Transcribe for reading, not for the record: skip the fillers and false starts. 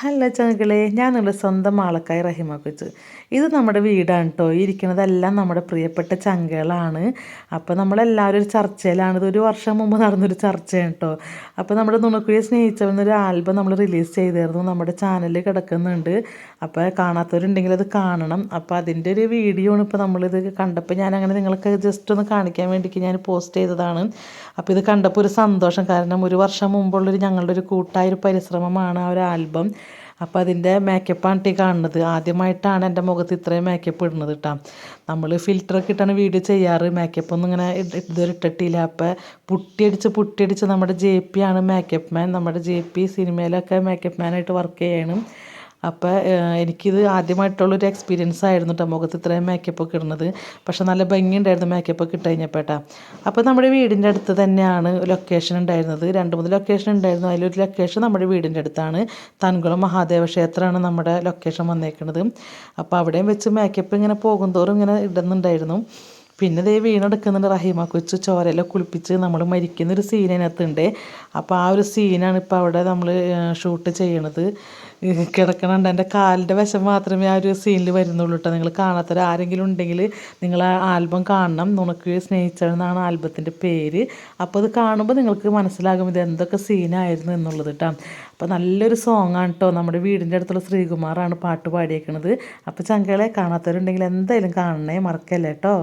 Hello ചങ്കളെ, ഞാനുള്ള സ്വന്തം ആളക്കായി റഹിമ കൊച്ച്. ഇത് നമ്മുടെ വീടാണ് കേട്ടോ. ഇരിക്കുന്നതെല്ലാം നമ്മുടെ പ്രിയപ്പെട്ട ചങ്കളാണ്. അപ്പോൾ നമ്മളെല്ലാവരും ഒരു ചർച്ചയിലാണ്. ഇതൊരു വർഷം മുമ്പ് നടന്നൊരു ചർച്ചയാണ് കേട്ടോ. അപ്പോൾ നമ്മുടെ നുണക്കുഴിയെ സ്നേഹിച്ചവന്നൊരു ആൽബം നമ്മൾ റിലീസ് ചെയ്തായിരുന്നു. നമ്മുടെ ചാനലിൽ കിടക്കുന്നുണ്ട്. അപ്പോൾ കാണാത്തവരുണ്ടെങ്കിൽ അത് കാണണം. അപ്പോൾ അതിൻ്റെ ഒരു വീഡിയോ ആണ് ഇപ്പോൾ നമ്മളിത് കണ്ടപ്പോൾ ഞാനങ്ങനെ നിങ്ങൾക്ക് ജസ്റ്റ് ഒന്ന് കാണിക്കാൻ വേണ്ടിയിട്ട് ഞാൻ പോസ്റ്റ് ചെയ്തതാണ്. അപ്പോൾ ഇത് കണ്ടപ്പോൾ ഒരു സന്തോഷം. കാരണം ഒരു വർഷം മുമ്പുള്ളൊരു ഞങ്ങളുടെ ഒരു കൂട്ടായൊരു പരിശ്രമമാണ് ആ ഒരു ആൽബം. അപ്പോൾ അതിൻ്റെ മേക്കപ്പാണ് കാണുന്നത്. ആദ്യമായിട്ടാണ് എൻ്റെ മുഖത്ത് ഇത്രയും മേക്കപ്പ് ഇടുന്നത് കേട്ടോ. നമ്മൾ ഫിൽറ്ററൊക്കെ ഇട്ടാണ് വീഡിയോ ചെയ്യാറ്. മേക്കപ്പ് ഒന്നും ഇങ്ങനെ ഇതുവരെ ഇട്ടിട്ടില്ല. അപ്പോൾ പുട്ടിയടിച്ച് നമ്മുടെ JP ആണ് മേക്കപ്പ് മാൻ. നമ്മുടെ JP സിനിമയിലൊക്കെ മേക്കപ്പ് മാനായിട്ട് വർക്ക് ചെയ്യണം. അപ്പോൾ എനിക്കിത് ആദ്യമായിട്ടുള്ളൊരു എക്സ്പീരിയൻസ് ആയിരുന്നു കേട്ടോ, മുഖത്ത് ഇത്രയും മേക്കപ്പൊക്കെ ഇടുന്നത്. പക്ഷെ നല്ല ഭംഗിയുണ്ടായിരുന്നു മേക്കപ്പൊക്കെ ഇട്ട് കഴിഞ്ഞപ്പോൾ കേട്ടോ. അപ്പോൾ നമ്മുടെ വീടിൻ്റെ അടുത്ത് തന്നെയാണ് ലൊക്കേഷൻ ഉണ്ടായിരുന്നത്. 2-3 ലൊക്കേഷൻ ഉണ്ടായിരുന്നു. അതിലൊരു ലൊക്കേഷൻ നമ്മുടെ വീടിൻ്റെ അടുത്താണ്. തൻകുളം മഹാദേവ ക്ഷേത്രമാണ് നമ്മുടെ ലൊക്കേഷൻ വന്നേക്കുന്നത്. അപ്പോൾ അവിടെയും വെച്ച് മേക്കപ്പ് ഇങ്ങനെ പോകും തോറും ഇങ്ങനെ ഇടുന്നുണ്ടായിരുന്നു. പിന്നെ ദേ വീണെടുക്കുന്നുണ്ട് റഹീമ കൊച്ച്. ചോരയെല്ലാം കുളിപ്പിച്ച് നമ്മൾ മരിക്കുന്നൊരു സീൻ അതിനകത്തുണ്ട്. അപ്പോൾ ആ ഒരു സീനാണ് ഇപ്പോൾ അവിടെ നമ്മൾ ഷൂട്ട് ചെയ്യണത്. കിടക്കണുണ്ട്. എൻ്റെ കാലിൻ്റെ വശം മാത്രമേ ആ ഒരു സീനിൽ വരുന്നുള്ളൂ കേട്ടോ. നിങ്ങൾ കാണാത്തവർ ആരെങ്കിലും ഉണ്ടെങ്കിൽ നിങ്ങൾ ആ ആൽബം കാണണം. നുണക്കുഴിയെ സ്നേഹിച്ചതെന്നാണ് ആൽബത്തിൻ്റെ പേര്. അപ്പോൾ അത് കാണുമ്പോൾ നിങ്ങൾക്ക് മനസ്സിലാകും ഇത് എന്തൊക്കെ സീനായിരുന്നു എന്നുള്ളത് കേട്ടോ. അപ്പോൾ നല്ലൊരു സോങ്ങാണ് കേട്ടോ. നമ്മുടെ വീടിൻ്റെ അടുത്തുള്ള ശ്രീകുമാറാണ് പാട്ട് പാടിയേക്കണത്. അപ്പോൾ ചങ്കളെ കാണാത്തവരുണ്ടെങ്കിൽ എന്തായാലും കാണണേ, മറക്കല്ലേ കേട്ടോ.